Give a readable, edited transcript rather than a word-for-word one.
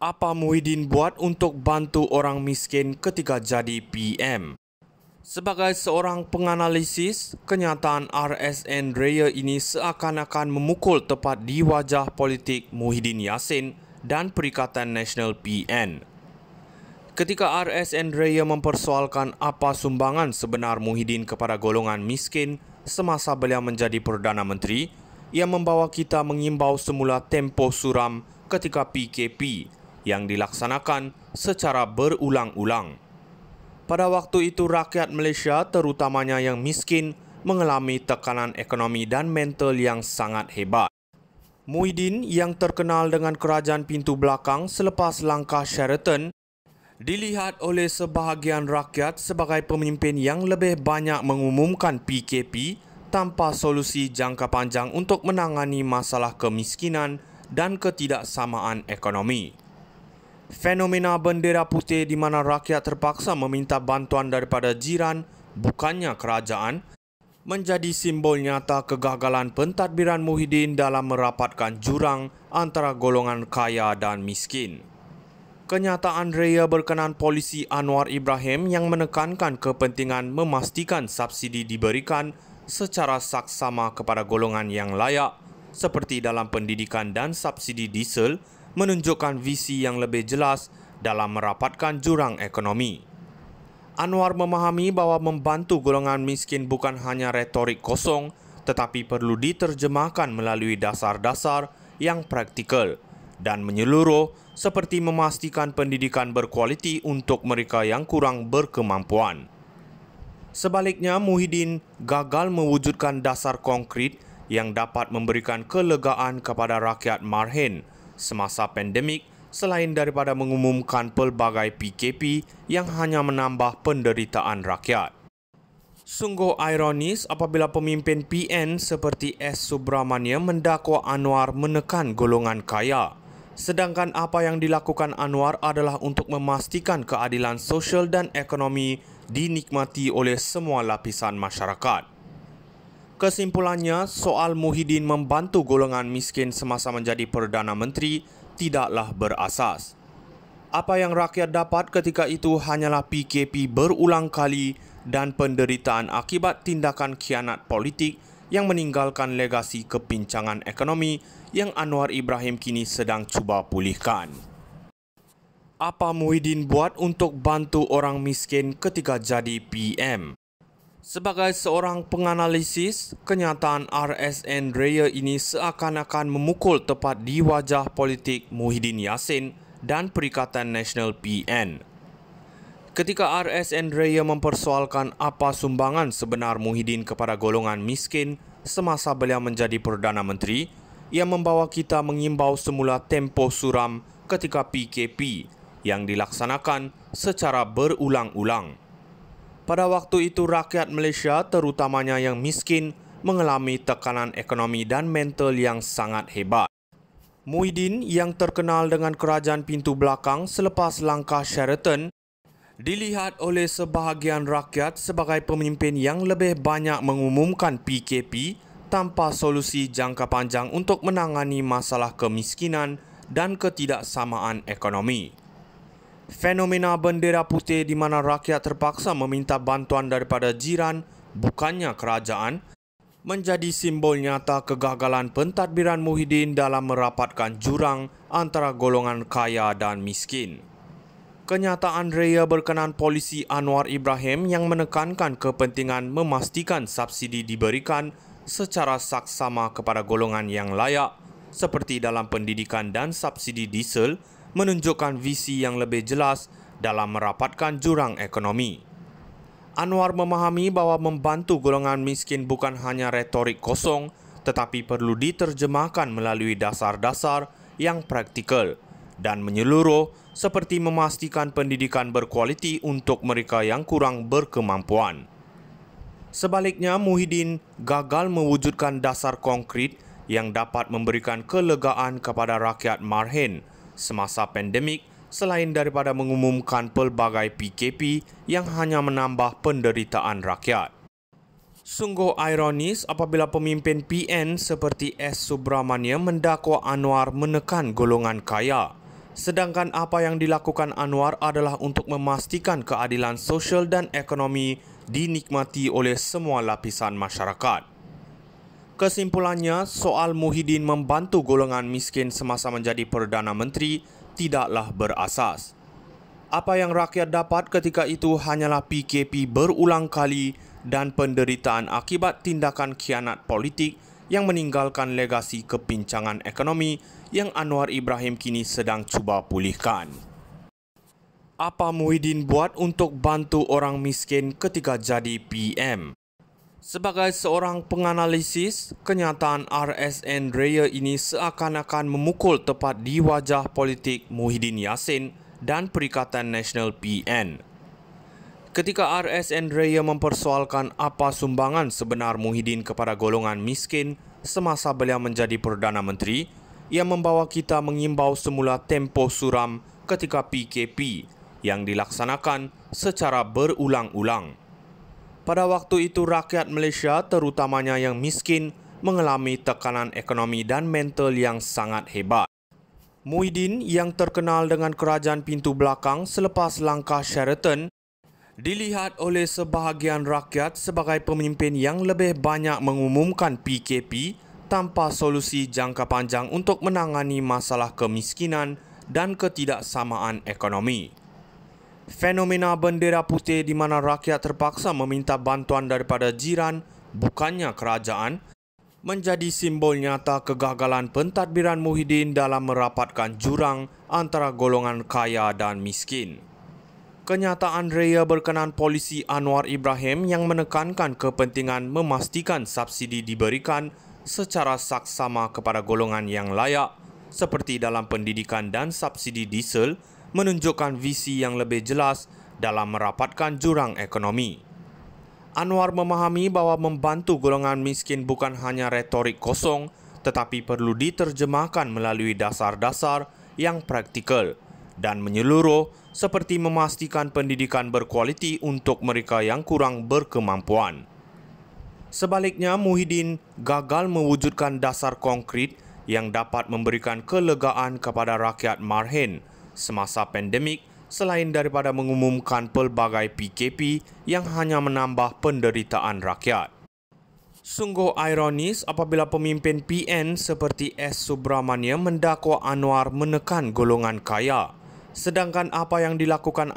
Apa Muhyiddin buat untuk bantu orang miskin ketika jadi PM? Sebagai seorang penganalisis, kenyataan RSN Raya ini seakan-akan memukul tepat di wajah politik Muhyiddin Yassin dan Perikatan Nasional PN. Ketika RSN Raya mempersoalkan apa sumbangan sebenar Muhyiddin kepada golongan miskin semasa beliau menjadi Perdana Menteri, ia membawa kita mengimbau semula tempoh suram ketika PKP yang dilaksanakan secara berulang-ulang. Pada waktu itu rakyat Malaysia, terutamanya yang miskin, mengalami tekanan ekonomi dan mental yang sangat hebat. Muhyiddin yang terkenal dengan kerajaan pintu belakang selepas langkah Sheraton dilihat oleh sebahagian rakyat sebagai pemimpin yang lebih banyak mengumumkan PKP tanpa solusi jangka panjang untuk menangani masalah kemiskinan dan ketidaksamaan ekonomi. Fenomena bendera putih di mana rakyat terpaksa meminta bantuan daripada jiran, bukannya kerajaan, menjadi simbol nyata kegagalan pentadbiran Muhyiddin dalam merapatkan jurang antara golongan kaya dan miskin. Kenyataan raya berkenan polisi Anwar Ibrahim yang menekankan kepentingan memastikan subsidi diberikan secara saksama kepada golongan yang layak seperti dalam pendidikan dan subsidi diesel menunjukkan visi yang lebih jelas dalam merapatkan jurang ekonomi. Anwar memahami bahawa membantu golongan miskin bukan hanya retorik kosong tetapi perlu diterjemahkan melalui dasar-dasar yang praktikal dan menyeluruh seperti memastikan pendidikan berkualiti untuk mereka yang kurang berkemampuan. Sebaliknya, Muhyiddin gagal mewujudkan dasar konkret yang dapat memberikan kelegaan kepada rakyat marhin semasa pandemik selain daripada mengumumkan pelbagai PKP yang hanya menambah penderitaan rakyat. Sungguh ironis apabila pemimpin PN seperti S. Subramaniam mendakwa Anwar menekan golongan kaya, sedangkan apa yang dilakukan Anwar adalah untuk memastikan keadilan sosial dan ekonomi dinikmati oleh semua lapisan masyarakat. Kesimpulannya, soal Muhyiddin membantu golongan miskin semasa menjadi Perdana Menteri tidaklah berasas. Apa yang rakyat dapat ketika itu hanyalah PKP berulang kali dan penderitaan akibat tindakan khianat politik yang meninggalkan legasi kepincangan ekonomi yang Anwar Ibrahim kini sedang cuba pulihkan. Apa Muhyiddin buat untuk bantu orang miskin ketika jadi PM? Sebagai seorang penganalisis, kenyataan RSN Raya ini seakan-akan memukul tepat di wajah politik Muhyiddin Yassin dan Perikatan Nasional PN. Ketika RSN Raya mempersoalkan apa sumbangan sebenar Muhyiddin kepada golongan miskin semasa beliau menjadi Perdana Menteri, ia membawa kita mengimbau semula tempoh suram ketika PKP yang dilaksanakan secara berulang-ulang. Pada waktu itu rakyat Malaysia, terutamanya yang miskin, mengalami tekanan ekonomi dan mental yang sangat hebat. Muhyiddin yang terkenal dengan kerajaan pintu belakang selepas langkah Sheraton dilihat oleh sebahagian rakyat sebagai pemimpin yang lebih banyak mengumumkan PKP tanpa solusi jangka panjang untuk menangani masalah kemiskinan dan ketidaksamaan ekonomi. Fenomena bendera putih di mana rakyat terpaksa meminta bantuan daripada jiran, bukannya kerajaan, menjadi simbol nyata kegagalan pentadbiran Muhyiddin dalam merapatkan jurang antara golongan kaya dan miskin. Kenyataan raya berkenan polisi Anwar Ibrahim yang menekankan kepentingan memastikan subsidi diberikan secara saksama kepada golongan yang layak seperti dalam pendidikan dan subsidi diesel menunjukkan visi yang lebih jelas dalam merapatkan jurang ekonomi. Anwar memahami bahawa membantu golongan miskin bukan hanya retorik kosong tetapi perlu diterjemahkan melalui dasar-dasar yang praktikal dan menyeluruh seperti memastikan pendidikan berkualiti untuk mereka yang kurang berkemampuan. Sebaliknya, Muhyiddin gagal mewujudkan dasar konkret yang dapat memberikan kelegaan kepada rakyat marhin semasa pandemik selain daripada mengumumkan pelbagai PKP yang hanya menambah penderitaan rakyat. Sungguh ironis apabila pemimpin PN seperti S. Subramaniam mendakwa Anwar menekan golongan kaya, Sedangkan apa yang dilakukan Anwar adalah untuk memastikan keadilan sosial dan ekonomi dinikmati oleh semua lapisan masyarakat. Kesimpulannya, soal Muhyiddin membantu golongan miskin semasa menjadi Perdana Menteri tidaklah berasas. Apa yang rakyat dapat ketika itu hanyalah PKP berulang kali dan penderitaan akibat tindakan khianat politik yang meninggalkan legasi kepincangan ekonomi yang Anwar Ibrahim kini sedang cuba pulihkan. Apa Muhyiddin buat untuk bantu orang miskin ketika jadi PM? Sebagai seorang penganalisis, kenyataan RSN Raya ini seakan-akan memukul tepat di wajah politik Muhyiddin Yassin dan Perikatan Nasional PN. Ketika RSN Raya mempersoalkan apa sumbangan sebenar Muhyiddin kepada golongan miskin semasa beliau menjadi Perdana Menteri, ia membawa kita mengimbau semula tempoh suram ketika PKP yang dilaksanakan secara berulang-ulang. Pada waktu itu rakyat Malaysia, terutamanya yang miskin, mengalami tekanan ekonomi dan mental yang sangat hebat. Muhyiddin yang terkenal dengan kerajaan pintu belakang selepas langkah Sheraton dilihat oleh sebahagian rakyat sebagai pemimpin yang lebih banyak mengumumkan PKP tanpa solusi jangka panjang untuk menangani masalah kemiskinan dan ketidaksamaan ekonomi. Fenomena bendera putih di mana rakyat terpaksa meminta bantuan daripada jiran, bukannya kerajaan, menjadi simbol nyata kegagalan pentadbiran Muhyiddin dalam merapatkan jurang antara golongan kaya dan miskin. Kenyataan Raya berkenan polisi Anwar Ibrahim yang menekankan kepentingan memastikan subsidi diberikan secara saksama kepada golongan yang layak seperti dalam pendidikan dan subsidi diesel menunjukkan visi yang lebih jelas dalam merapatkan jurang ekonomi. Anwar memahami bahawa membantu golongan miskin bukan hanya retorik kosong tetapi perlu diterjemahkan melalui dasar-dasar yang praktikal dan menyeluruh seperti memastikan pendidikan berkualiti untuk mereka yang kurang berkemampuan. Sebaliknya, Muhyiddin gagal mewujudkan dasar konkret yang dapat memberikan kelegaan kepada rakyat marhen semasa pandemik selain daripada mengumumkan pelbagai PKP yang hanya menambah penderitaan rakyat. Sungguh ironis apabila pemimpin PN seperti S. Subramaniam mendakwa Anwar menekan golongan kaya, sedangkan apa yang dilakukan